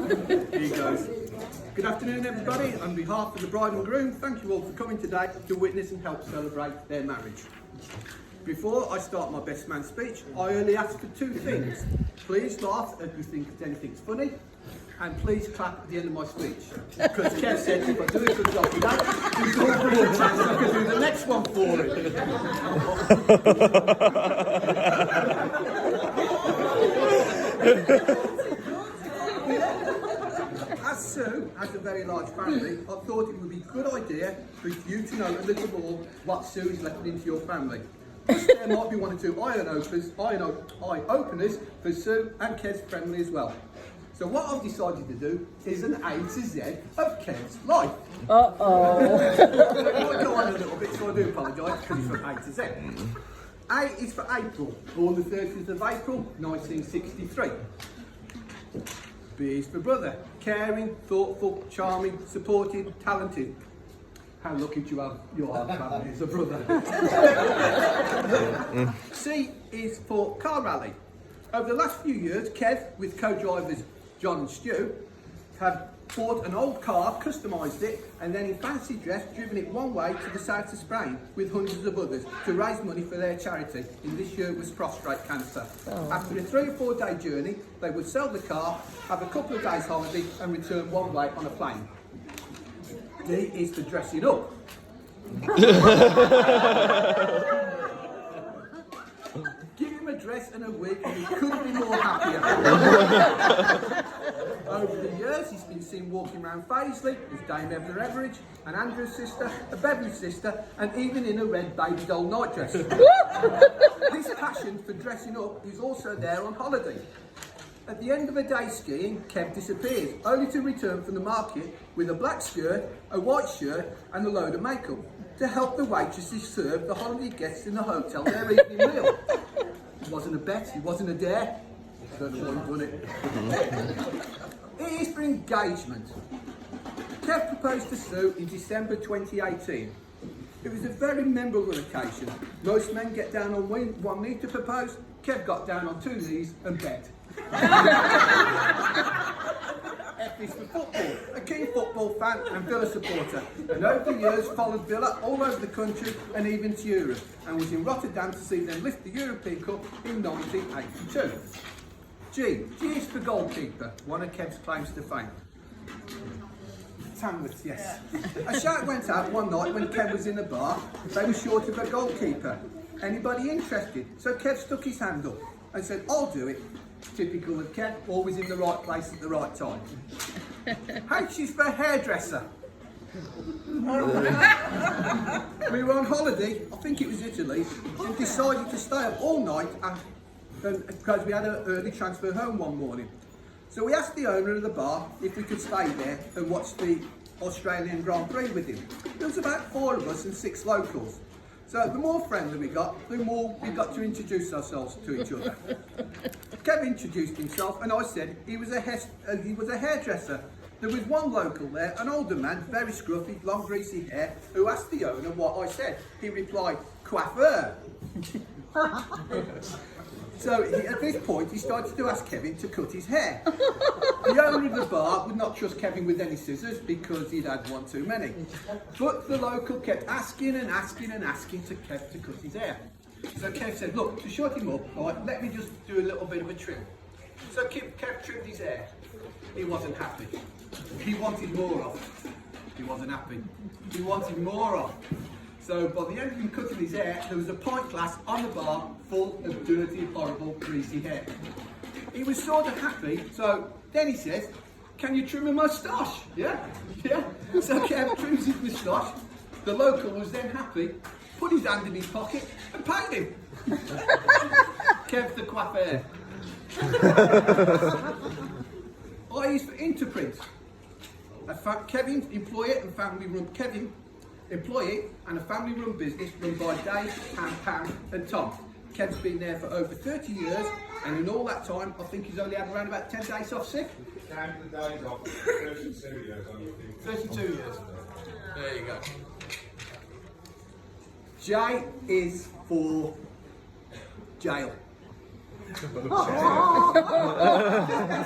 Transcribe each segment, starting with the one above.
Here he goes. Good afternoon, everybody. On behalf of the bride and groom, thank you all for coming today to witness and help celebrate their marriage. Before I start my best man speech, I only ask for two things. Please laugh if you think anything's funny, and please clap at the end of my speech. Because Kev said if I do a good job with that, there's always a chance I can do the next one for it. As Sue has a very large family, I thought it would be a good idea for you to know a little more what Sue is letting into your family. Plus, there might be one or two eye openers for Sue and Kev's family as well. So what I've decided to do is an A to Z of Kev's life. Uh-oh. I might go on a little bit, so I do apologise, because it's from A to Z. A is for April, born the 30th of April, 1963. B is for brother, caring, thoughtful, charming, supportive, talented. How lucky do you have your family as a brother? C is for car rally. Over the last few years, Kev, with co-drivers John and Stu, have bought an old car, customised it, and then in fancy dress driven it one way to the south of Spain with hundreds of others to raise money for their charity. In this year was prostate cancer. After a 3 or 4 day journey, they would sell the car, have a couple of days holiday and return one way on a plane. D is for dressing up. Give him a dress and a wig and he couldn't be more happier. Over the years he's been seen walking around Paisley with Dame Evelyn Everidge, an Andrew's sister, a Beverly sister and even in a red baby doll nightdress. This passion for dressing up is also there on holiday. At the end of a day skiing, Kev disappears, only to return from the market with a black skirt, a white shirt and a load of makeup to help the waitresses serve the holiday guests in the hotel their evening meal. It wasn't a bet, it wasn't a dare. I don't know why he's done it. It is for engagement. Kev proposed to Sue in December 2018. It was a very memorable occasion. Most men get down on one knee to propose. Kev got down on 2 knees and bet. F is for football, a keen football fan and Villa supporter, and over the years followed Villa all over the country and even to Europe, and was in Rotterdam to see them lift the European Cup in 1982. G is for goalkeeper, one of Kev's claims to fame. Tamworth, yes. A shout went out one night when Kev was in the bar. They were short of a goalkeeper. Anybody interested? So Kev stuck his hand up and said, I'll do it. Typical of Kev, always in the right place at the right time. H is for hairdresser. We were on holiday, I think it was Italy, and decided to stay up all night because we had an early transfer home one morning. So we asked the owner of the bar if we could stay there and watch the Australian Grand Prix with him. There was about 4 of us and 6 locals. So the more friendly we got, the more we got to introduce ourselves to each other. Kev introduced himself and I said he was a hairdresser. There was one local there, an older man, very scruffy, long greasy hair, who asked the owner what I said. He replied, coiffeur. So at this point, he started to ask Kevin to cut his hair. The owner of the bar would not trust Kevin with any scissors because he'd had one too many. But the local kept asking and asking and asking to Kev to cut his hair. So Kev said, look, to shut him up, right, let me just do a little bit of a trim. So Kev trimmed his hair. He wasn't happy. He wanted more off. He wasn't happy. He wanted more off. So by the end of him cutting his hair, there was a pint glass on the bar full of dirty, horrible, greasy hair. He was sort of happy, so then he says, can you trim a moustache? Yeah? So Kev trims his moustache. The local was then happy, put his hand in his pocket and paid him. Kev the coiffeur. I is for Interprint. Kevin, employee and family-run business run by Dave, Pam and Tom. Kev's been there for over 30 years and in all that time I think he's only had around about 10 days off sick. Count the days off, 32 years on your thing. 32 years. There you go. J is for jail.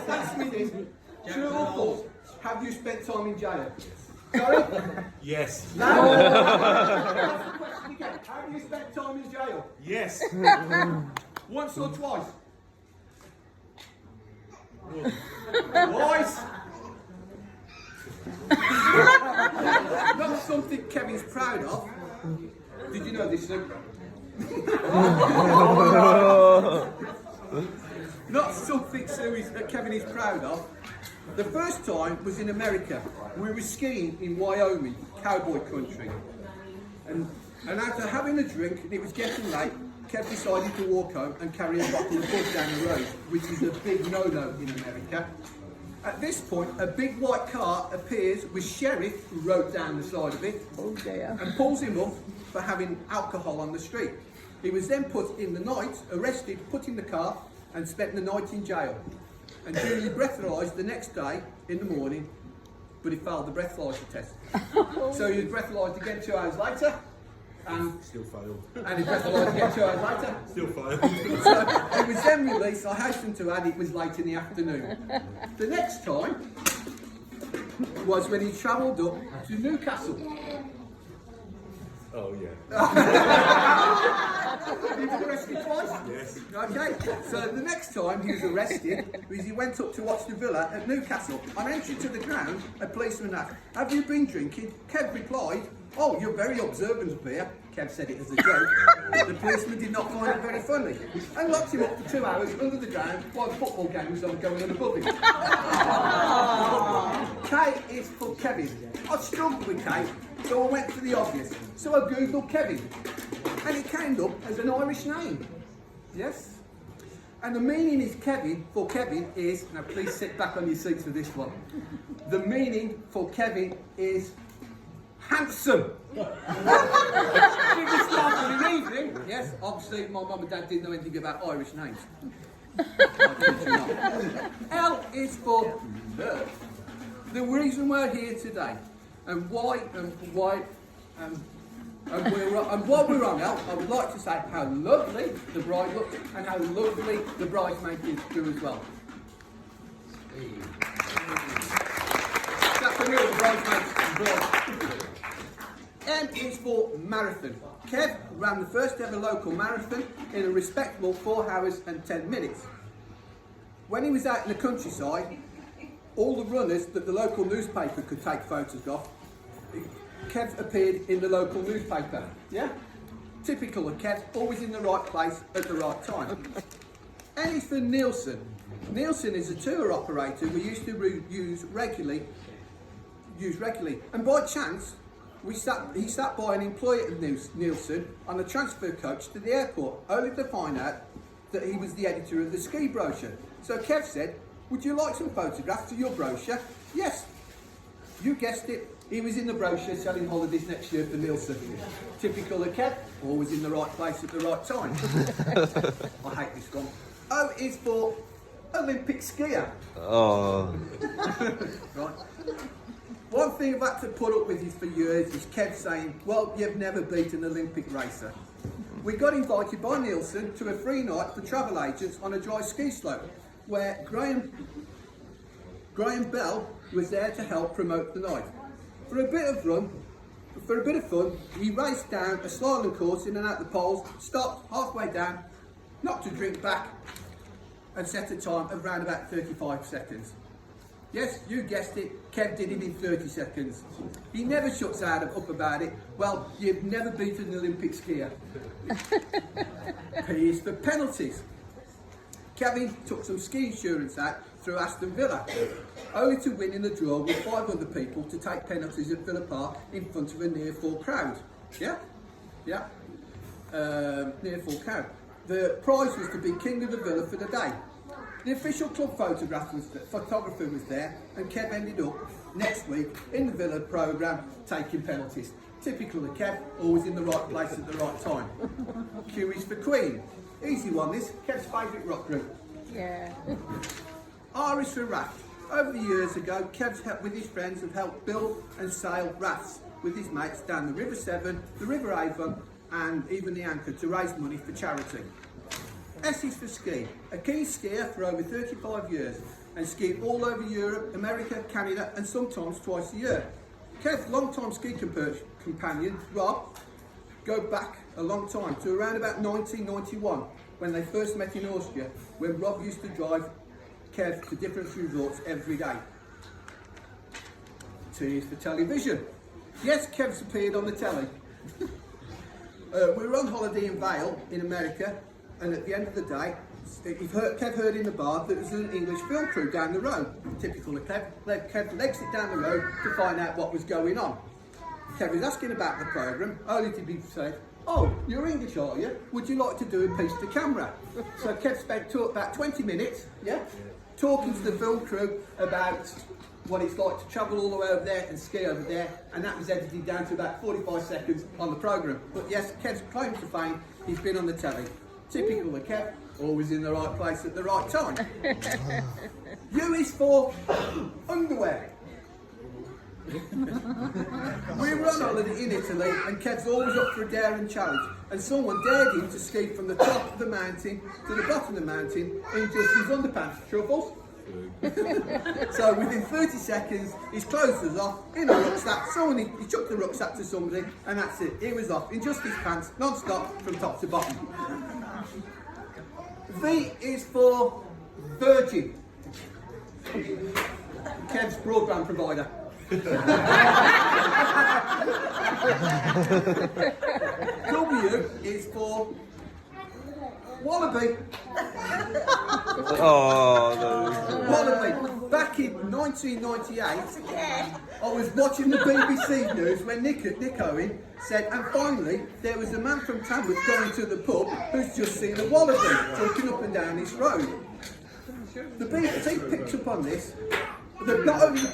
That's me, this. True or have you spent time in jail? Sorry? Yes. No. Ask the question again. Have you spent time in jail? Yes. Once or twice? Twice. Not something Kevin's proud of. Did you know this, Luke? Not something that Kevin is proud of. The first time was in America. We were skiing in Wyoming, cowboy country. And after having a drink, and it was getting late, Kev decided to walk home and carry a bottle of Bud down the road, which is a big no-no in America. At this point, a big white car appears with sheriff who wrote down the side of it and pulls him up for having alcohol on the street. He was then put in the night, arrested, put in the car and spent the night in jail. And duly breathalyzed the next day in the morning, but he failed the breathalyzer test. So he was breathalyzed again 2 hours later. And Still failed. he breathalyzed again 2 hours later. Still failed. So he was then released. I hasten to add it was late in the afternoon. The next time was when he travelled up to Newcastle. Oh yeah. He was arrested twice? Yes. Okay, so the next time he was arrested was he went up to watch the villa at Newcastle. On entry to the ground, a policeman asked, "Have you been drinking?" Kev replied, "Oh, you're very observant up here." Kev said it as a joke. The policeman did not find it very funny and locked him up for 2 hours under the ground while the football game was on going on above him. K is for Kevin. I struggled with K, so I went for the obvious. So I googled Kevin, and it came up as an Irish name. Yes? And the meaning is Kevin, for Kevin is, now please sit back on your seats for this one. The meaning for Kevin is handsome. Biggest start of the evening. Yes, obviously my mum and dad didn't know anything about Irish names. L is for love. The reason we're here today and why while we're on L, I would like to say how lovely the bride looks and how lovely the bridesmaids do as well. That's for me, the bridesmaids and bride. M is for marathon. Kev ran the first ever local marathon in a respectable 4 hours and 10 minutes. When he was out in the countryside, all the runners that the local newspaper could take photos of, Kev appeared in the local newspaper. Yeah? Typical of Kev, always in the right place at the right time. N is for Nielsen. Nielsen is a tour operator we used to use regularly. And by chance, he sat by an employee of Nielsen on a transfer coach to the airport, only to find out that he was the editor of the ski brochure. So Kev said, "Would you like some photographs of your brochure?" "Yes." You guessed it, he was in the brochure selling holidays next year for Nielsen. Typical of Kev, always in the right place at the right time. I hate this one. O is for Olympic skier. Oh. Right. One thing I've had to put up with for years is Kev saying, "Well, you've never beat an Olympic racer." We got invited by Nielsen to a free night for travel agents on a dry ski slope, where Graham Bell was there to help promote the night. For a bit of fun, he raced down a slalom course in and out the poles, stopped halfway down, knocked a drink back, and set a time of around about 35 seconds. Yes, you guessed it, Kev did it in 30 seconds. He never shuts up about it. Well, you've never beaten an Olympic skier. P is for penalties. Kevin took some ski insurance out through Aston Villa, only to win in a draw with 5 other people to take penalties at Villa Park in front of a near full crowd. Yeah? Yeah? Near full crowd. The prize was to be king of the villa for the day. The official club photographer was there, and Kev ended up next week in the Villa programme taking penalties. Typical of Kev, always in the right place at the right time. Q is for Queen. Easy one this, Kev's favourite rock group. Yeah. R is for raft. Over the years ago, Kev's with his friends have helped build and sail rafts with his mates down the River Severn, the River Avon, and even the Anchor to raise money for charity. S is for ski. A keen skier for over 35 years. and skied all over Europe, America, Canada, and sometimes twice a year. Kev's long-time ski companion, Rob, go back a long time to around about 1991 when they first met in Austria, when Rob used to drive Kev to different resorts every day. 2 years for television. Yes, Kev's appeared on the telly. We were on holiday in Vail in America, and at the end of the day, Kev heard in the bar that there was an English film crew down the road. Typical of Kev. Kev legs it down the road to find out what was going on. Kev was asking about the programme, only to be said, "Oh, you're English, are you? Would you like to do a piece to camera?" So Kev spent about 20 minutes, talking to the film crew about what it's like to travel all the way over there and ski over there, and that was edited down to about 45 seconds on the programme. But yes, Kev's claim to fame, he's been on the telly. Typical of Kev, always in the right place at the right time. U is for underwear. We were on holiday in Italy, and Kev's always up for a daring challenge, and someone dared him to ski from the top of the mountain to the bottom of the mountain in just his underpants. Truffles? So within 30 seconds, his clothes was off in a rucksack. He chucked the rucksack to somebody, and that's it. He was off in just his pants, non-stop, from top to bottom. V is for Virgin. Kev's broadband provider. W is for Wallaby. Oh, no. Wallaby. Back in 1998, I was watching the BBC News when Nick Owen said, "And finally, there was a man from Tamworth going to the pub who's just seen a wallaby walking up and down this road." The BBC picked up on this. Not only the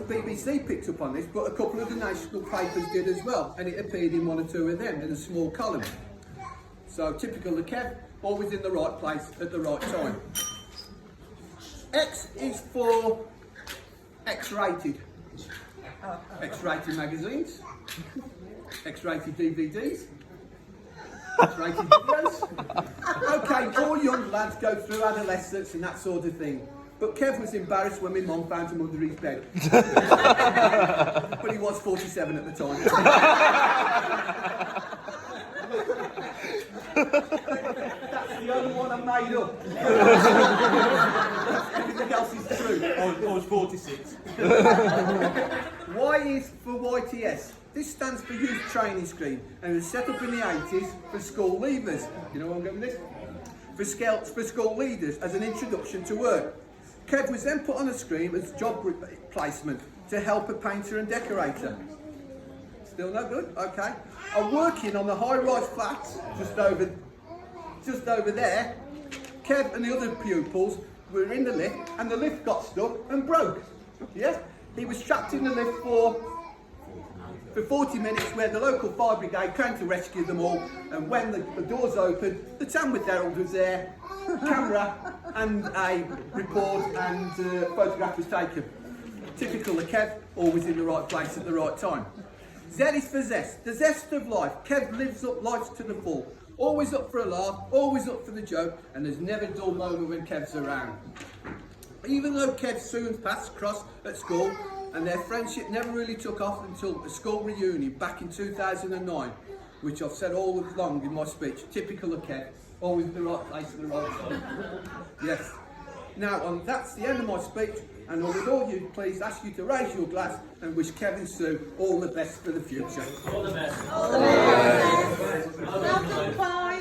BBC picked up on this, but a couple of the national papers did as well, and it appeared in one or two of them in a small column. So typical of Kev, always in the right place at the right time. X is for X-rated. X-rated magazines, X-rated DVDs, X-rated videos. Okay, all young lads go through adolescence and that sort of thing. But Kev was embarrassed when my mum found him under his bed. But he was 47 at the time. That's the only one I made up. Everything else is true. I was 46. Y is for YTS. This stands for Youth Training Scheme, and it was set up in the 80s for school leavers. You know where I'm going with this? For school leaders as an introduction to work. Kev was then put on a screen as job placement to help a painter and decorator. Still no good? Okay. I'm working on the high-rise flats just over there. Kev and the other pupils were in the lift, and the lift got stuck and broke. Yeah? He was trapped in the lift for 40 minutes, where the local fire brigade came to rescue them all, and when the doors opened, the Tamworth Herald was there, camera and a report and photograph was taken. Typical of Kev, always in the right place at the right time. Z is for zest, the zest of life. Kev lives up life to the full. Always up for a laugh, always up for the joke, and there's never a dull moment when Kev's around. Even though Kev's soon paths crossed at school, and their friendship never really took off until the school reunion back in 2009, which I've said all along in my speech. Typical of Kev, always the right place at the right time. Yes. Now, that's the end of my speech, and I would all you please ask you to raise your glass and wish Kevin Sue all the best for the future. All the best. All the best. Well done, Pi.